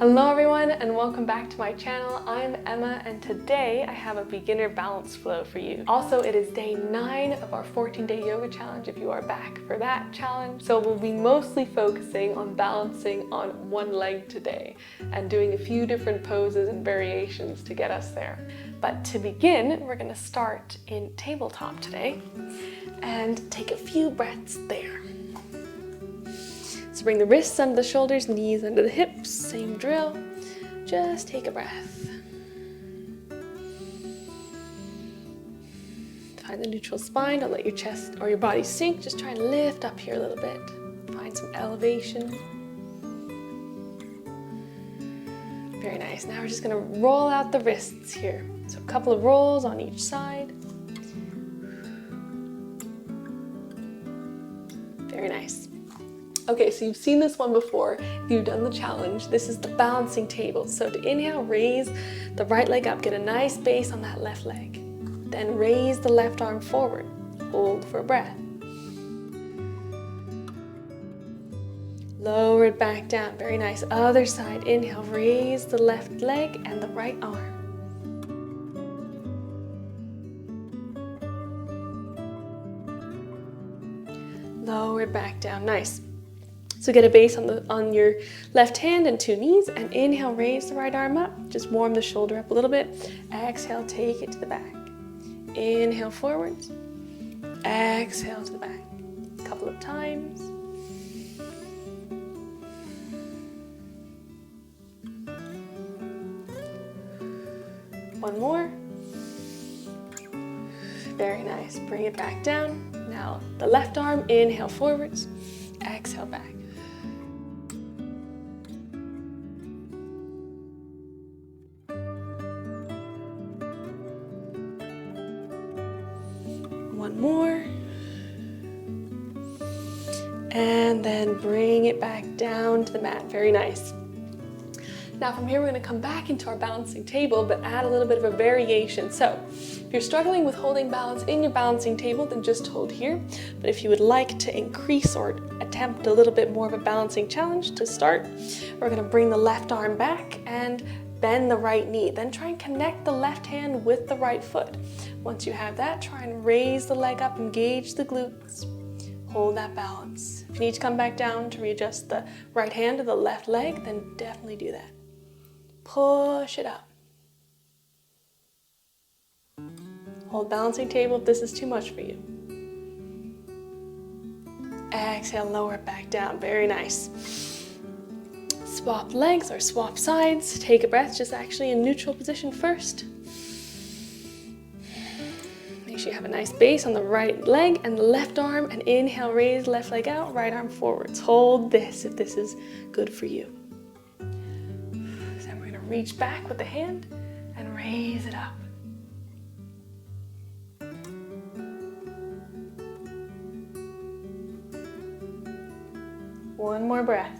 Hello everyone and welcome back to my channel. I'm Emma and today I have a beginner balance flow for you. Also, it is day 9 of our 14-day yoga challenge if you are back for that challenge. So we'll be mostly focusing on balancing on one leg today and doing a few different poses and variations to get us there. But to begin, we're going to start in tabletop today and take a few breaths there. So bring the wrists under the shoulders, knees under the hips, same drill. Just take a breath. Find the neutral spine, don't let your chest or your body sink, just try and lift up here a little bit. Find some elevation. Very nice. Now we're just gonna roll out the wrists here. So a couple of rolls on each side. Very nice. Okay, so you've seen this one before. If you've done the challenge, this is the balancing table. So to inhale, raise the right leg up, get a nice base on that left leg. Then raise the left arm forward. Hold for a breath. Lower it back down. Very nice. Other side. Inhale, raise the left leg and the right arm. Lower it back down. Nice. So get a base on your left hand and two knees, and inhale, raise the right arm up. Just warm the shoulder up a little bit. Exhale, take it to the back. Inhale forwards. Exhale to the back. A couple of times. One more. Very nice. Bring it back down. Now the left arm, inhale forwards. Exhale back. One more. And then bring it back down to the mat. Very nice. Now from here, we're going to come back into our balancing table, but add a little bit of a variation. So if you're struggling with holding balance in your balancing table, then just hold here. But if you would like to increase or attempt a little bit more of a balancing challenge to start, we're going to bring the left arm back and bend the right knee. Then try and connect the left hand with the right foot. Once you have that, try and raise the leg up, engage the glutes. Hold that balance. If you need to come back down to readjust the right hand to the left leg, then definitely do that. Push it up. Hold balancing table if this is too much for you. Exhale, lower it back down. Very nice. Swap legs or swap sides. Take a breath, just actually in neutral position first. Make sure you have a nice base on the right leg and the left arm, and inhale, raise left leg out, right arm forwards. Hold this if this is good for you. So we're going to reach back with the hand and raise it up. One more breath.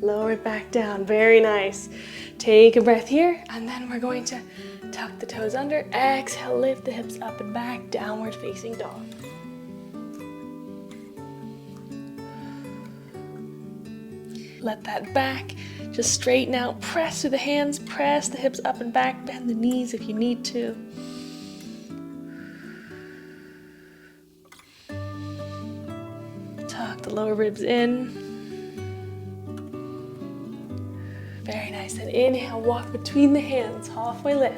Lower it back down. Very nice. Take a breath here, and then we're going to tuck the toes under. Exhale, lift the hips up and back, downward facing dog. Let that back just straighten out. Press through the hands, press the hips up and back, bend the knees if you need to. Tuck the lower ribs in. Very nice. And inhale, walk between the hands, halfway lift.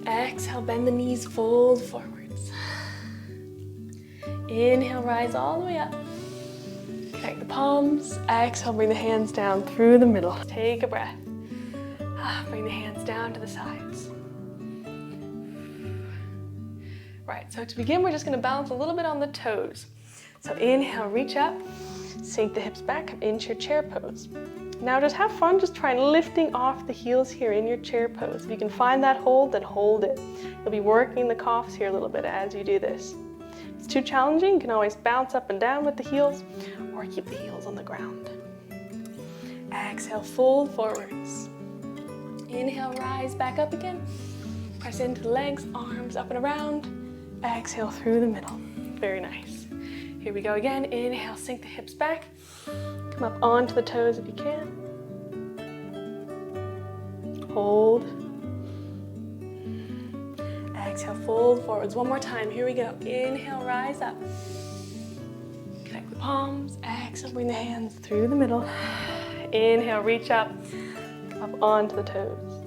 Exhale, bend the knees, fold forwards. Inhale, rise all the way up. Connect the palms. Exhale, bring the hands down through the middle. Take a breath. Bring the hands down to the sides. Right, so to begin, we're just going to balance a little bit on the toes. So inhale, reach up, sink the hips back, come into your chair pose. Now just have fun just trying lifting off the heels here in your chair pose. If you can find that hold, then hold it. You'll be working the calves here a little bit as you do this. If it's too challenging, you can always bounce up and down with the heels or keep the heels on the ground. Exhale, fold forwards. Inhale, rise back up again. Press into the legs, arms up and around. Exhale through the middle. Very nice. Here we go again. Inhale, sink the hips back. Come up onto the toes if you can. Hold. Exhale, fold forwards. One more time. Here we go. Inhale, rise up. Connect the palms. Exhale, bring the hands through the middle. Inhale, reach up. Come up onto the toes.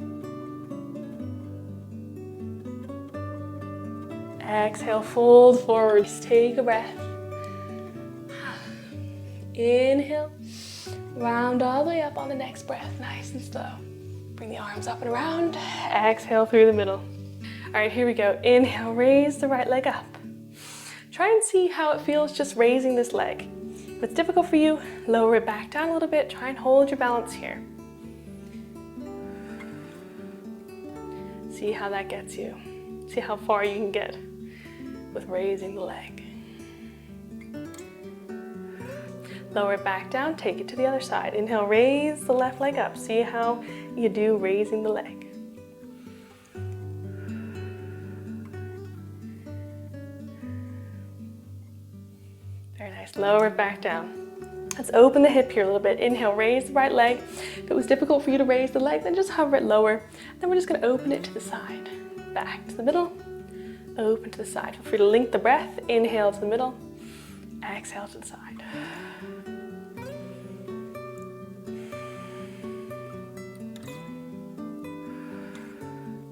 Exhale, fold forwards. Take a breath. Inhale. Round all the way up on the next breath. Nice and slow. Bring the arms up and around. Exhale through the middle. All right, here we go. Inhale, raise the right leg up. Try and see how it feels just raising this leg. If it's difficult for you, lower it back down a little bit. Try and hold your balance here. See how that gets you. See how far you can get with raising the leg. Lower it back down, take it to the other side. Inhale, raise the left leg up. See how you do raising the leg. Very nice, lower it back down. Let's open the hip here a little bit. Inhale, raise the right leg. If it was difficult for you to raise the leg, then just hover it lower. Then we're just gonna open it to the side. Back to the middle, open to the side. Feel free to link the breath. Inhale to the middle, exhale to the side.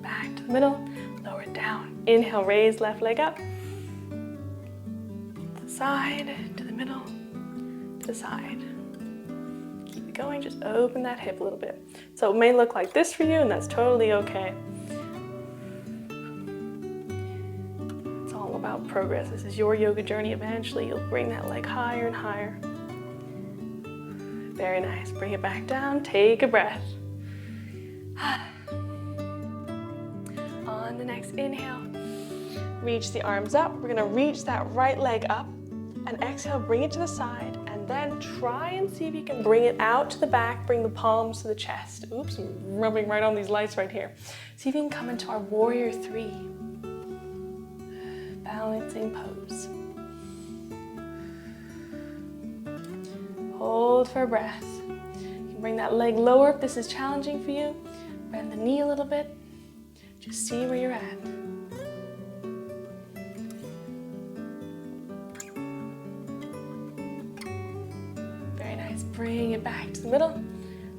Back to the middle, lower it down. Inhale, raise left leg up. To the side, to the middle, to the side. Keep it going, just open that hip a little bit. So it may look like this for you, and that's totally okay. It's all about progress. This is your yoga journey. Eventually, you'll bring that leg higher and higher. Very nice. Bring it back down. Take a breath. On the next inhale, reach the arms up. We're gonna reach that right leg up and exhale, bring it to the side, and then try and see if you can bring it out to the back, bring the palms to the chest. Oops, I'm rubbing right on these lights right here. See if you can come into our warrior three. Balancing pose. Hold for a breath. You can bring that leg lower if this is challenging for you. Bend the knee a little bit. Just see where you're at. Very nice. Bring it back to the middle.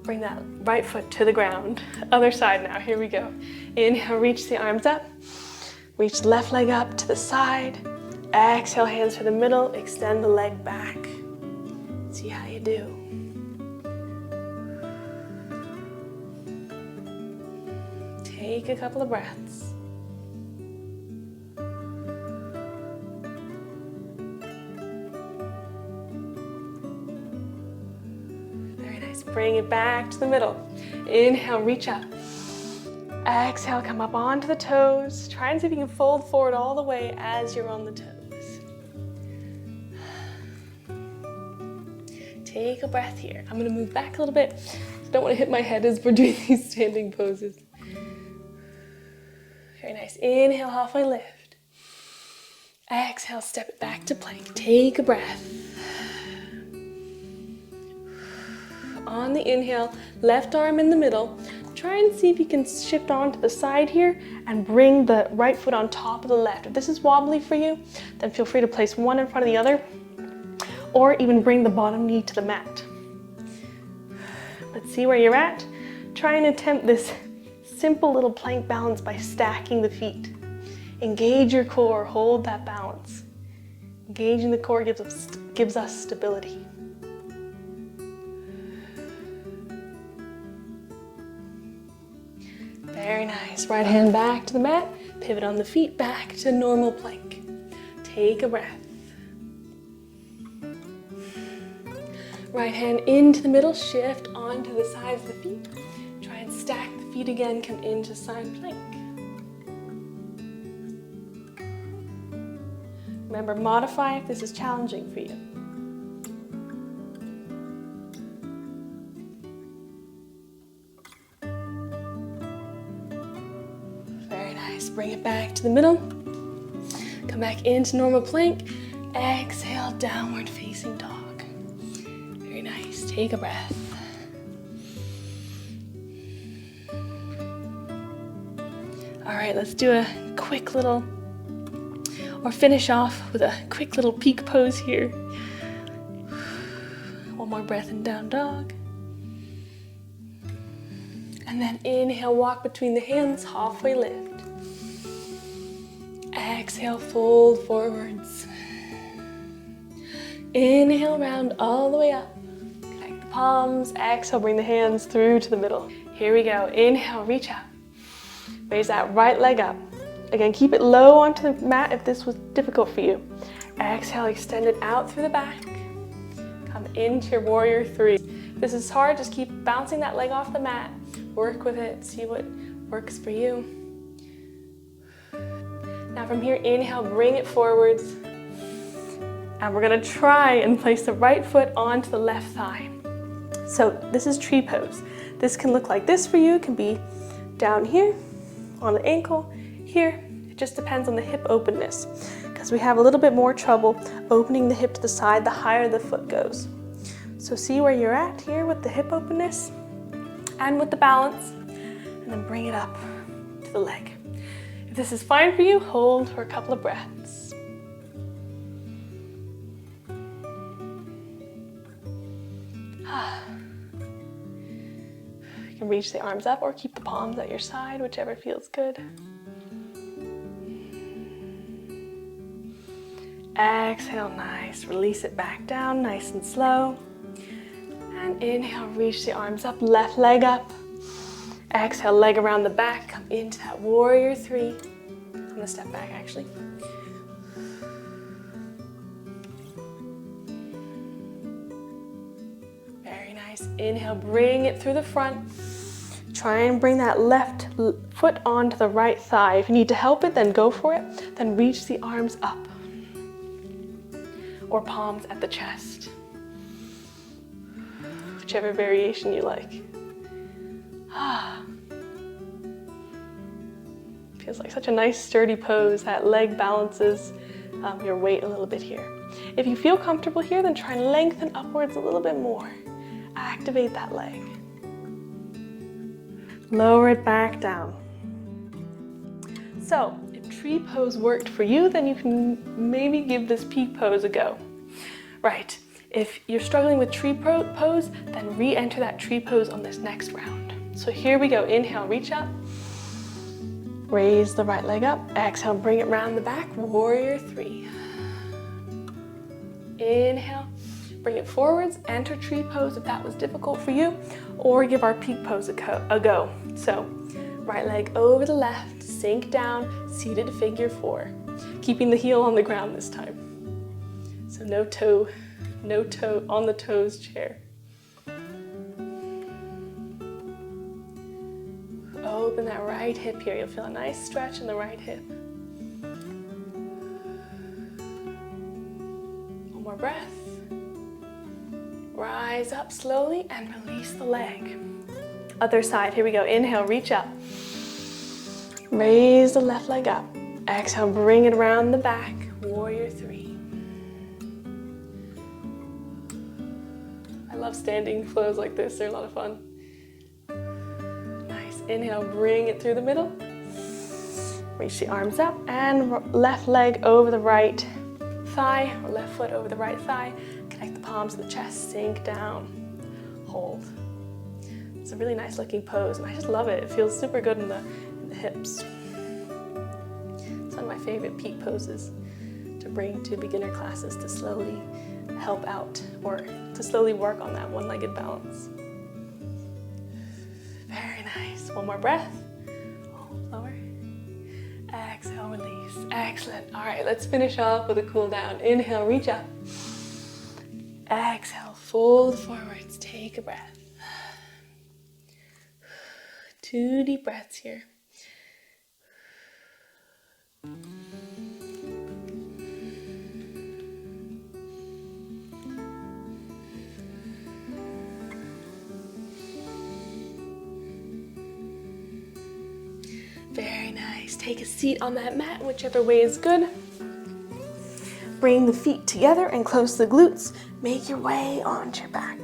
Bring that right foot to the ground. Other side now. Here we go. Inhale, reach the arms up. Reach the left leg up to the side. Exhale, hands to the middle. Extend the leg back. See how you do. Take a couple of breaths. Very nice. Bring it back to the middle. Inhale, reach up. Exhale, come up onto the toes. Try and see if you can fold forward all the way as you're on the toes. Take a breath here. I'm gonna move back a little bit. Don't wanna hit my head as we're doing these standing poses. Very nice. Inhale, halfway lift. Exhale, step it back to plank. Take a breath. On the inhale, left arm in the middle. Try and see if you can shift on to the side here and bring the right foot on top of the left. If this is wobbly for you, then feel free to place one in front of the other, or even bring the bottom knee to the mat. Let's see where you're at. Try and attempt this simple little plank balance by stacking the feet. Engage your core, hold that balance. Engaging the core gives us stability. Very nice. Right hand back to the mat, pivot on the feet, back to normal plank. Take a breath. Right hand into the middle, shift onto the sides of the feet. Try and stack the feet again, come into side plank. Remember, modify if this is challenging for you. Very nice. Bring it back to the middle. Come back into normal plank. Exhale, downward facing dog. Very nice. Take a breath. All right, let's do a quick little, or finish off with a quick little peak pose here. One more breath in down dog. And then inhale, walk between the hands, halfway lift. Exhale, fold forwards. Inhale, round all the way up. Connect the palms. Exhale, bring the hands through to the middle. Here we go. Inhale, reach up. Raise that right leg up. Again, keep it low onto the mat if this was difficult for you. Exhale, extend it out through the back. Come into your warrior three. If this is hard, just keep bouncing that leg off the mat. Work with it, see what works for you. Now from here, inhale, bring it forwards. And we're gonna try and place the right foot onto the left thigh. So this is tree pose. This can look like this for you. It can be down here, on the ankle, here. It just depends on the hip openness, because we have a little bit more trouble opening the hip to the side the higher the foot goes. So see where you're at here with the hip openness and with the balance, and then bring it up to the leg. If this is fine for you, hold for a couple of breaths. You can reach the arms up or keep the palms at your side, whichever feels good. Exhale, nice. Release it back down, nice and slow. And inhale, reach the arms up, left leg up. Exhale, leg around the back, come into that warrior three. I'm gonna step back actually. Very nice. Inhale, bring it through the front. Try and bring that left foot onto the right thigh. If you need to help it, then go for it. Then reach the arms up, or palms at the chest. Whichever variation you like. Feels like such a nice sturdy pose. That leg balances your weight a little bit here. If you feel comfortable here, then try and lengthen upwards a little bit more. Activate that leg. Lower it back down. So, if tree pose worked for you, then you can maybe give this peak pose a go. Right. If you're struggling with tree pose, then re-enter that tree pose on this next round. So here we go. Inhale, reach up. Raise the right leg up. Exhale, bring it round the back. Warrior three. Inhale, bring it forwards. Enter tree pose if that was difficult for you, or give our peak pose a go. So right leg over the left, sink down, seated figure four. Keeping the heel on the ground this time. So no toe on the toes chair. Open that right hip here. You'll feel a nice stretch in the right hip. One more breath. Rise up slowly and release the leg. Other side, here we go. Inhale, reach up. Raise the left leg up. Exhale, bring it around the back. Warrior three. I love standing flows like this. They're a lot of fun. Nice. Inhale, bring it through the middle. Reach the arms up and left leg over the right thigh, or left foot over the right thigh. Connect the palms to the chest, sink down, hold. It's a really nice looking pose, and I just love it. It feels super good in the hips. It's one of my favorite peak poses to bring to beginner classes to slowly help out, or to slowly work on that one-legged balance. Very nice. One more breath. Hold lower. Exhale, release. Excellent. All right, let's finish off with a cool down. Inhale, reach up. Exhale, fold forwards. Take a breath. 2 deep breaths here. Very nice. Take a seat on that mat, whichever way is good. bring the feet together and close the glutes. Make your way onto your back.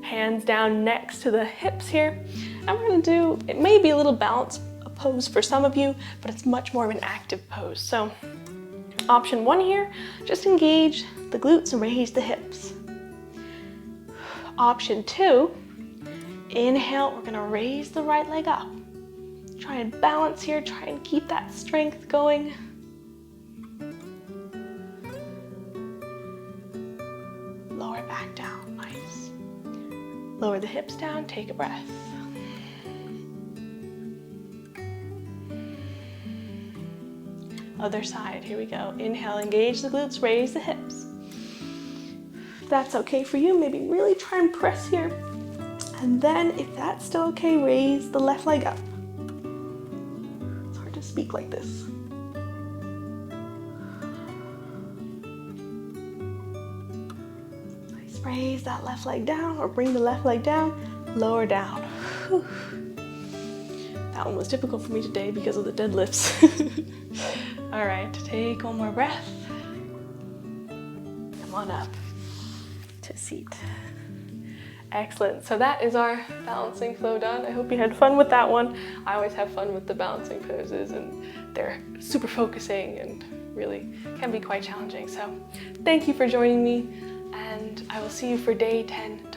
Hands down next to the hips here. And we're gonna do, it may be a little balanced pose for some of you, but it's much more of an active pose. So option 1 here, just engage the glutes and raise the hips. Option 2, inhale, we're gonna raise the right leg up. Try and balance here, try and keep that strength going. Lower it back down, nice. Lower the hips down, take a breath. Other side, here we go. Inhale, engage the glutes, raise the hips. If that's okay for you, maybe really try and press here. And then if that's still okay, raise the left leg up. It's hard to speak like this. Nice, raise that left leg down or bring the left leg down, lower down. Whew. That one was difficult for me today because of the deadlifts. All right, take one more breath. Come on up to seat. Excellent, so that is our balancing flow done. I hope you had fun with that one. I always have fun with the balancing poses, and they're super focusing and really can be quite challenging. So thank you for joining me, and I will see you for day 10